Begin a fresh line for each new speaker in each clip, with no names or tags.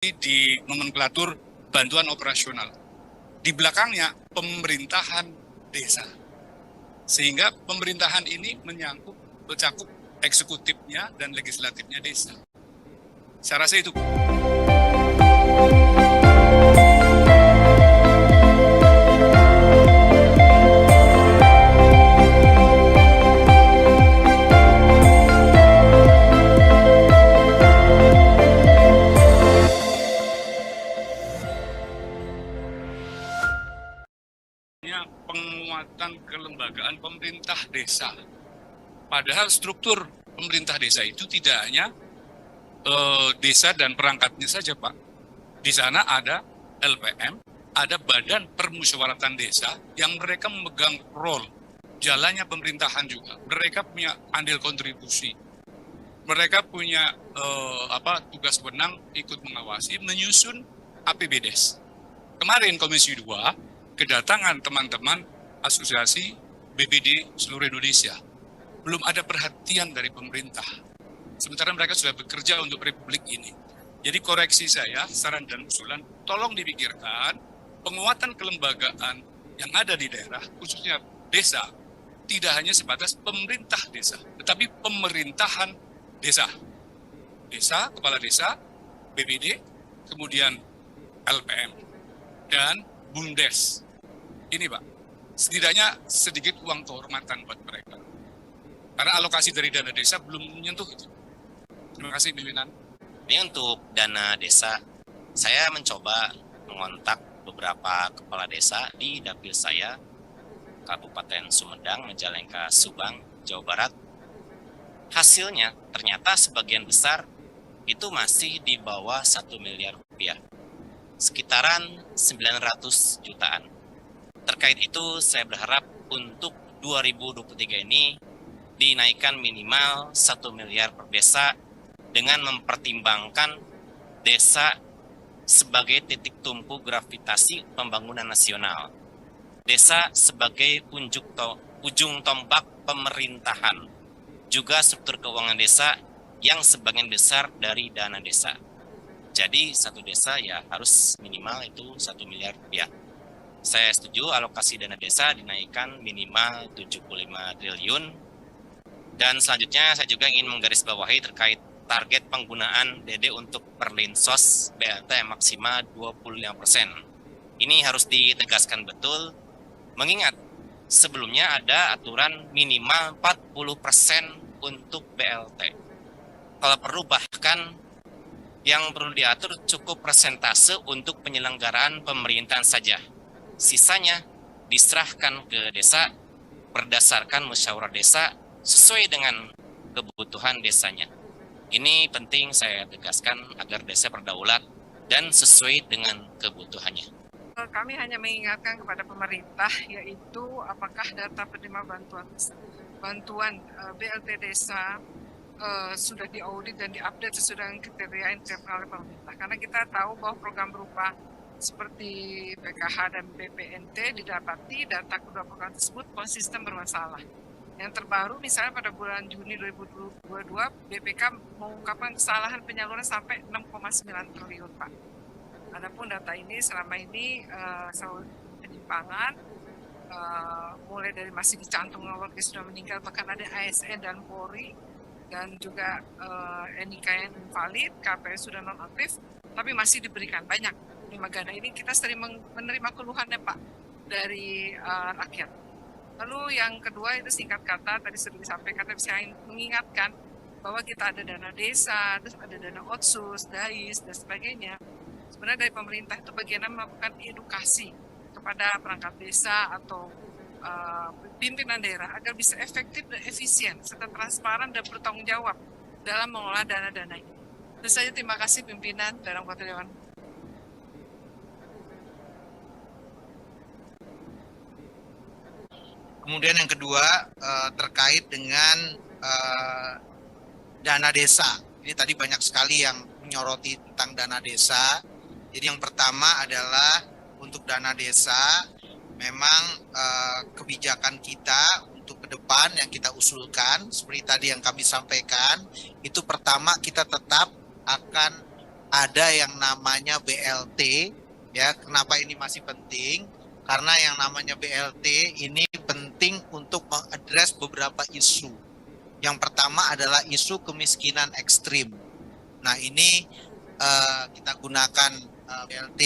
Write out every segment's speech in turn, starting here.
di nomenklatur bantuan operasional. Di belakangnya pemerintahan desa. Sehingga pemerintahan ini mencakup eksekutifnya dan legislatifnya desa. Saya rasa itu. Penguatan kelembagaan pemerintah desa. Padahal struktur pemerintah desa itu tidak hanya desa dan perangkatnya saja, Pak. Di sana ada LPM, ada Badan Permusyawaratan Desa yang mereka memegang role jalannya pemerintahan juga. Mereka punya andil kontribusi. Mereka punya tugas wenang ikut mengawasi, menyusun APBDes. Kemarin Komisi 2 kedatangan teman-teman asosiasi BPD seluruh Indonesia. Belum ada perhatian dari pemerintah. Sementara mereka sudah bekerja untuk Republik ini. Jadi koreksi saya, saran dan usulan, tolong dipikirkan penguatan kelembagaan yang ada di daerah, khususnya desa, tidak hanya sebatas pemerintah desa, tetapi pemerintahan desa. Desa, kepala desa, BPD, kemudian LPM, dan BUMDes. Ini Pak, setidaknya sedikit uang kehormatan buat mereka. Karena alokasi dari dana desa belum menyentuh itu. Terima kasih pimpinan.
Ini untuk dana desa, saya mencoba mengontak beberapa kepala desa di dapil saya, Kabupaten Sumedang, Majalengka, Subang, Jawa Barat. Hasilnya ternyata sebagian besar itu masih di bawah 1 miliar rupiah, sekitaran 900 jutaan. Terkait itu saya berharap untuk 2023 ini dinaikkan minimal 1 miliar per desa dengan mempertimbangkan desa sebagai titik tumpu gravitasi pembangunan nasional. Desa sebagai ujung tombak pemerintahan. Juga struktur keuangan desa yang sebagian besar dari dana desa. Jadi satu desa ya harus minimal itu 1 miliar rupiah. Saya setuju alokasi dana desa dinaikkan minimal 75 triliun. Dan selanjutnya saya juga ingin menggarisbawahi terkait target penggunaan DD untuk Perlinsos BLT maksimal 25%. Ini harus ditegaskan betul, mengingat sebelumnya ada aturan minimal 40% untuk BLT. Kalau perlu bahkan yang perlu diatur cukup persentase untuk penyelenggaraan pemerintahan saja. Sisanya diserahkan ke desa berdasarkan musyawarah desa sesuai dengan kebutuhan desanya. Ini penting saya tegaskan agar desa berdaulat dan sesuai dengan kebutuhannya.
Kami hanya mengingatkan kepada pemerintah, yaitu apakah data penerima bantuan BLT desa sudah diaudit dan diupdate sesuai dengan kriteria yang ditetapkan oleh pemerintah. Karena kita tahu bahwa program berupa seperti PKH dan BPNT didapati data kedua program tersebut konsisten bermasalah. Yang terbaru misalnya pada bulan Juni 2022 BPK mengungkapkan kesalahan penyaluran sampai 6,9 triliun Pak. Adapun data ini selama ini selalu penyimpangan, mulai dari masih dicantum warga sudah meninggal, bahkan ada ASN dan Polri, dan juga NIK yang invalid, KPS sudah nonaktif, tapi masih diberikan banyak. Di Magana ini kita sering menerima keluhannya Pak dari rakyat. Lalu yang kedua itu singkat kata, tadi sudah disampaikan, tapi saya mengingatkan bahwa kita ada dana desa, terus ada dana otsus, DAIS, dan sebagainya. Sebenarnya dari pemerintah itu bagian melakukan edukasi kepada perangkat desa atau pimpinan daerah agar bisa efektif dan efisien, serta transparan dan bertanggung jawab dalam mengelola dana-dana ini. Itu saja, terima kasih pimpinan dan anggota Dewan.
Kemudian yang kedua terkait dengan dana desa. Ini tadi banyak sekali yang menyoroti tentang dana desa. Jadi yang pertama adalah untuk dana desa, memang kebijakan kita untuk ke depan yang kita usulkan, seperti tadi yang kami sampaikan, itu pertama kita tetap akan ada yang namanya BLT. Ya, kenapa ini masih penting? Karena yang namanya BLT ini penting untuk mengadres beberapa isu. Yang pertama adalah isu kemiskinan ekstrim. Nah, ini kita gunakan BLT,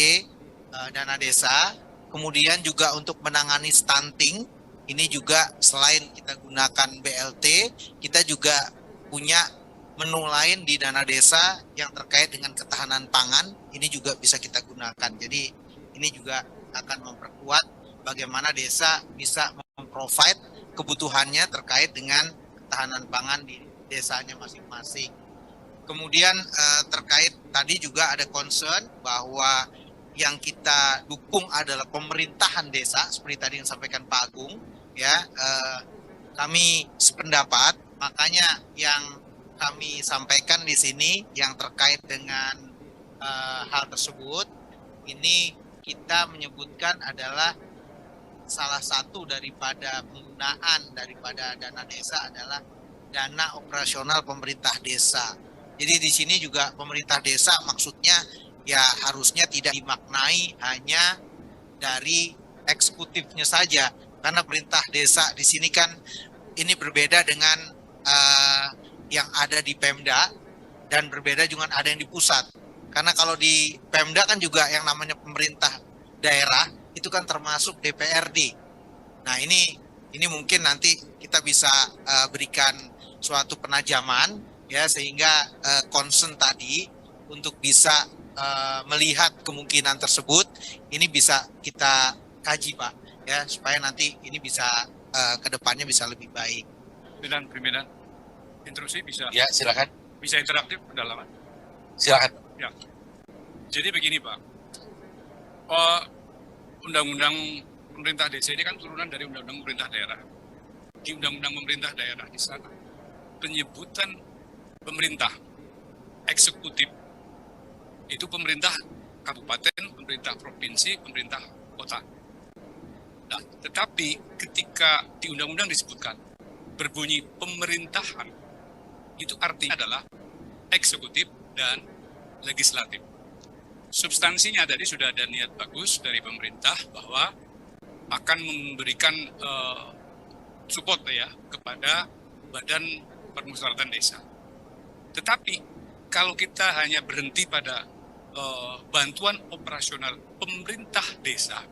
dana desa. Kemudian juga untuk menangani stunting, ini juga selain kita gunakan BLT, kita juga punya menu lain di dana desa yang terkait dengan ketahanan pangan, ini juga bisa kita gunakan. Jadi ini juga akan memperkuat bagaimana desa bisa memprovide kebutuhannya terkait dengan ketahanan pangan di desanya masing-masing. Kemudian terkait tadi juga ada concern bahwa yang kita dukung adalah pemerintahan desa, seperti tadi yang disampaikan Pak Agung, ya. Kami sependapat, makanya yang kami sampaikan di sini yang terkait dengan hal tersebut, ini kita menyebutkan adalah salah satu daripada penggunaan daripada dana desa adalah dana operasional pemerintah desa. Jadi di sini juga pemerintah desa maksudnya ya harusnya tidak dimaknai hanya dari eksekutifnya saja, karena perintah desa di sini kan ini berbeda dengan yang ada di Pemda dan berbeda juga ada yang di pusat. Karena kalau di Pemda kan juga yang namanya pemerintah daerah itu kan termasuk DPRD. Nah, ini mungkin nanti kita bisa berikan suatu penajaman ya, sehingga concern tadi untuk bisa melihat kemungkinan tersebut ini bisa kita kaji, Pak, ya, supaya nanti ini bisa kedepannya bisa lebih baik.
Pimpinan, instruksi bisa?
Ya, silakan.
Bisa interaktif pendalaman?
Silakan.
Ya. Jadi begini, Pak. Undang-undang pemerintah desa ini kan turunan dari undang-undang pemerintah daerah. Di undang-undang pemerintah daerah di sana penyebutan pemerintah eksekutif itu pemerintah kabupaten, pemerintah provinsi, pemerintah kota. Nah, tetapi ketika di undang-undang disebutkan berbunyi pemerintahan, itu artinya adalah eksekutif dan legislatif. Substansinya tadi sudah ada niat bagus dari pemerintah bahwa akan memberikan support ya kepada badan permusyawaratan desa. Tetapi kalau kita hanya berhenti pada bantuan operasional pemerintah desa,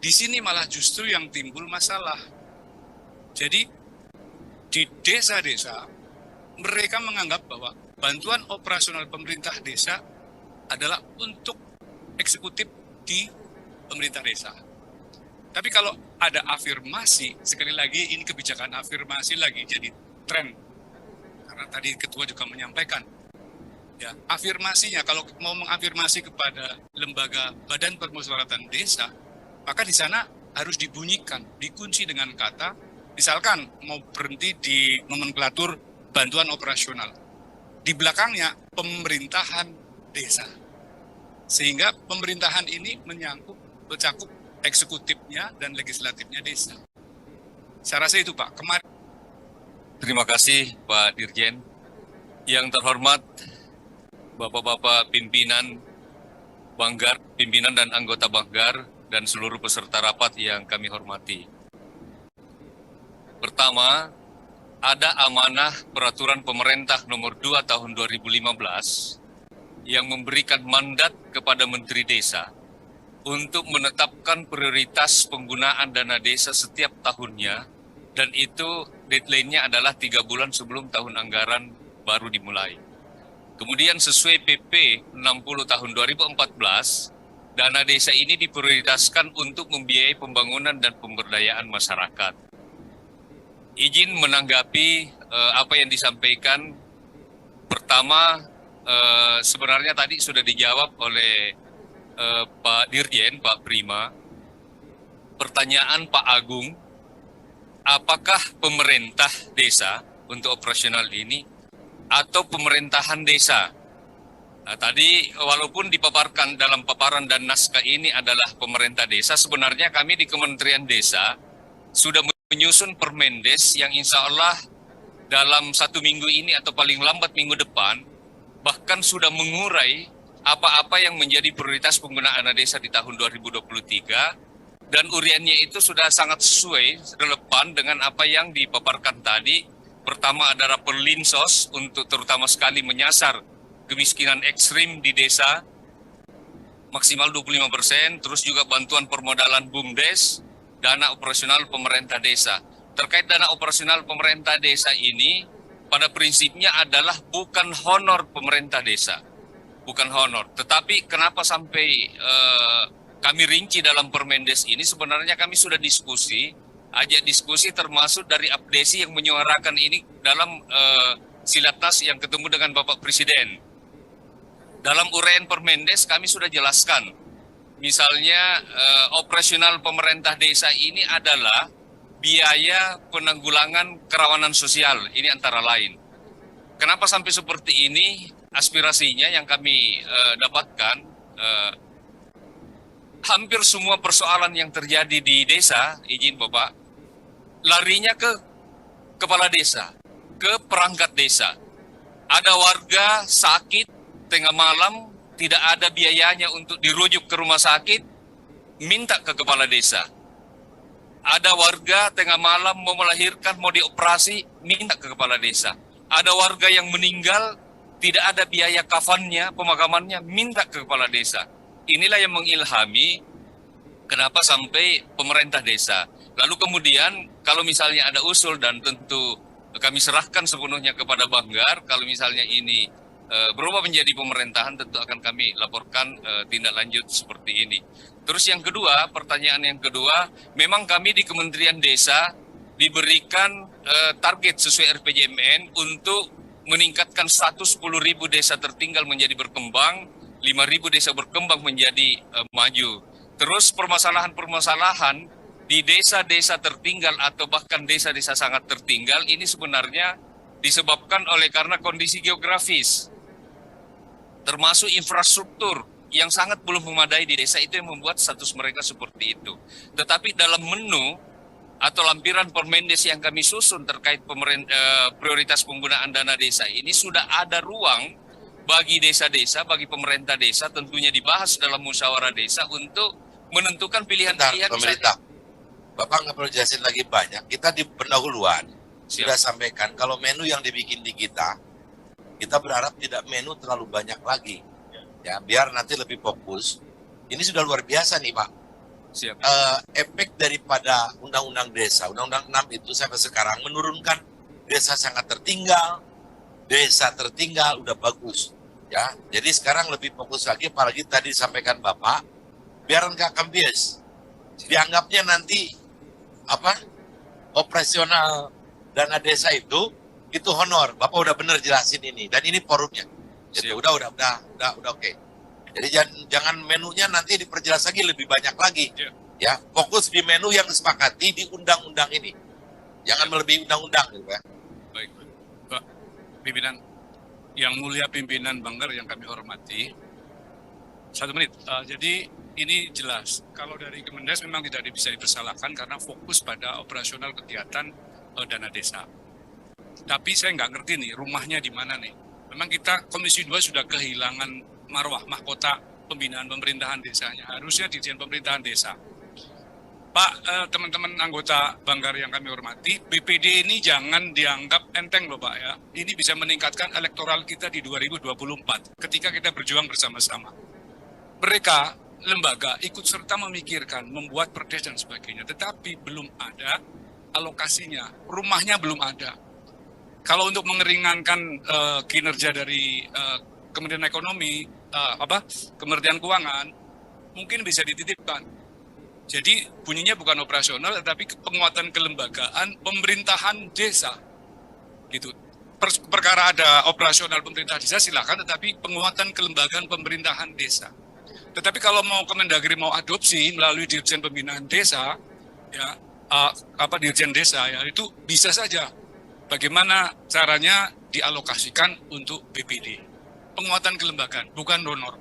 di sini malah justru yang timbul masalah. Jadi di desa-desa mereka menganggap bahwa bantuan operasional pemerintah desa adalah untuk eksekutif di pemerintah desa. Tapi kalau ada afirmasi, sekali lagi ini kebijakan afirmasi lagi jadi tren. Karena tadi ketua juga menyampaikan, ya afirmasinya kalau mau mengafirmasi kepada lembaga badan permusyawaratan desa, maka di sana harus dibunyikan, dikunci dengan kata, misalkan mau berhenti di nomenklatur bantuan operasional, di belakangnya pemerintahan desa. Sehingga pemerintahan ini mencakup eksekutifnya dan legislatifnya desa. Saya rasa itu, Pak. Kemarin.
Terima kasih Pak Dirjen. Yang terhormat Bapak-Bapak pimpinan Banggar, pimpinan dan anggota Banggar, dan seluruh peserta rapat yang kami hormati. Pertama, ada amanah peraturan pemerintah nomor 2 tahun 2015 yang memberikan mandat kepada Menteri Desa untuk menetapkan prioritas penggunaan dana desa setiap tahunnya, dan itu deadline-nya adalah 3 bulan sebelum tahun anggaran baru dimulai. Kemudian sesuai PP 60 tahun 2014, dana desa ini diprioritaskan untuk membiayai pembangunan dan pemberdayaan masyarakat. Izin menanggapi apa yang disampaikan. Pertama, sebenarnya tadi sudah dijawab oleh Pak Dirjen, Pak Prima. Pertanyaan Pak Agung, apakah pemerintah desa untuk operasional ini atau pemerintahan desa? Nah, tadi walaupun dipaparkan dalam paparan dan naskah ini adalah pemerintah desa, sebenarnya kami di Kementerian Desa sudah menyusun Permendes yang insya Allah dalam 1 minggu ini atau paling lambat minggu depan bahkan sudah mengurai apa-apa yang menjadi prioritas penggunaan dana desa di tahun 2023, dan uriannya itu sudah sangat sesuai, relevan dengan apa yang dipaparkan tadi. Pertama adalah Perlinsos untuk terutama sekali menyasar kemiskinan ekstrim di desa, maksimal 25%, terus juga bantuan permodalan BUMDes, dana operasional pemerintah desa. Terkait dana operasional pemerintah desa ini, pada prinsipnya adalah bukan honor pemerintah desa. Bukan honor, tetapi kenapa sampai kami rinci dalam Permendes ini, sebenarnya kami sudah diskusi, ajak diskusi termasuk dari Abdesi yang menyuarakan ini dalam Silatnas yang ketemu dengan Bapak Presiden. Dalam uraian Permendes kami sudah jelaskan, misalnya operasional pemerintah desa ini adalah biaya penanggulangan kerawanan sosial, ini antara lain. Kenapa sampai seperti ini? Aspirasinya yang kami dapatkan, hampir semua persoalan yang terjadi di desa, izin Bapak, larinya ke kepala desa, ke perangkat desa. Ada warga sakit tengah malam, tidak ada biayanya untuk dirujuk ke rumah sakit, minta ke kepala desa. Ada warga tengah malam mau melahirkan, mau dioperasi, minta ke kepala desa. Ada warga yang meninggal, tidak ada biaya kafannya, pemakamannya, minta ke kepala desa. Inilah yang mengilhami kenapa sampai pemerintah desa. Lalu kemudian kalau misalnya ada usul, dan tentu kami serahkan sepenuhnya kepada Banggar, kalau misalnya ini berubah menjadi pemerintahan, tentu akan kami laporkan tindak lanjut seperti ini. Terus yang kedua, pertanyaan yang kedua, memang kami di Kementerian Desa diberikan target sesuai RPJMN untuk meningkatkan status 10.000 desa tertinggal menjadi berkembang, 5.000 desa berkembang menjadi maju. Terus permasalahan-permasalahan di desa-desa tertinggal atau bahkan desa-desa sangat tertinggal ini sebenarnya disebabkan oleh karena kondisi geografis, termasuk infrastruktur yang sangat belum memadai di desa, itu yang membuat status mereka seperti itu. Tetapi dalam menu atau lampiran Permendes yang kami susun terkait prioritas penggunaan dana desa ini, sudah ada ruang bagi desa-desa, bagi pemerintah desa, tentunya dibahas dalam musyawarah desa untuk menentukan pilihan-pilihan.
Pemerintah, Bapak nggak perlu jelasin lagi banyak, kita di pendahuluan sudah sampaikan kalau menu yang dibikin di kita berharap tidak menu terlalu banyak lagi, ya biar nanti lebih fokus. Ini sudah luar biasa nih Pak.
Siap.
Efek daripada Undang-Undang Desa, Undang-Undang 6 itu sampai sekarang menurunkan desa sangat tertinggal, udah bagus, ya. Jadi sekarang lebih fokus lagi, apalagi tadi disampaikan Bapak, biar nggak kembias, dianggapnya nanti operasional dana desa itu honor. Bapak udah bener jelasin ini, dan ini forumnya, gitu. Udah oke. Jadi jangan menunya nanti diperjelas lagi lebih banyak lagi. Ya, fokus di menu yang disepakati di undang-undang ini. Jangan melebihi undang-undang, gitu ya.
Baik, Pak Pimpinan, yang mulia pimpinan Banggar yang kami hormati. 1 menit. Jadi ini jelas, kalau dari Kemendes memang tidak bisa dipersalahkan karena fokus pada operasional kegiatan dana desa. Tapi saya nggak ngerti nih, rumahnya di mana nih? Memang kita Komisi 2 sudah kehilangan marwah mahkota pembinaan pemerintahan desanya, harusnya Dirjen Pemerintahan Desa. Pak, teman-teman anggota Banggar yang kami hormati, BPD ini jangan dianggap enteng loh Pak ya. Ini bisa meningkatkan elektoral kita di 2024 ketika kita berjuang bersama-sama. Mereka, lembaga, ikut serta memikirkan, membuat perdes dan sebagainya, tetapi belum ada alokasinya, rumahnya belum ada. Kalau untuk mengeringankan kinerja dari Kementerian Ekonomi, Kementerian Keuangan, mungkin bisa dititipkan. Jadi bunyinya bukan operasional, tetapi penguatan kelembagaan pemerintahan desa. Gitu. Perkara ada operasional pemerintah desa silakan, tetapi penguatan kelembagaan pemerintahan desa. Tetapi kalau mau Kemendagri mau adopsi melalui Dirjen Pembinaan Desa, ya Dirjen Desa ya, itu bisa saja. Bagaimana caranya dialokasikan untuk BPD. Penguatan kelembagaan, bukan donor.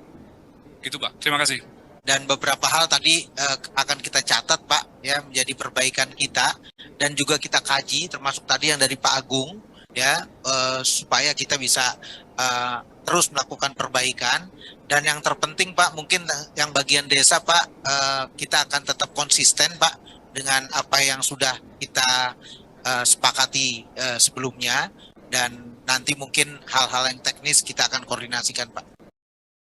Gitu Pak, terima kasih.
Dan beberapa hal tadi akan kita catat Pak, ya menjadi perbaikan kita, dan juga kita kaji, termasuk tadi yang dari Pak Agung, ya supaya kita bisa terus melakukan perbaikan. Dan yang terpenting Pak, mungkin yang bagian desa Pak, kita akan tetap konsisten Pak dengan apa yang sudah kita sepakati sebelumnya, dan nanti mungkin hal-hal yang teknis kita akan koordinasikan Pak.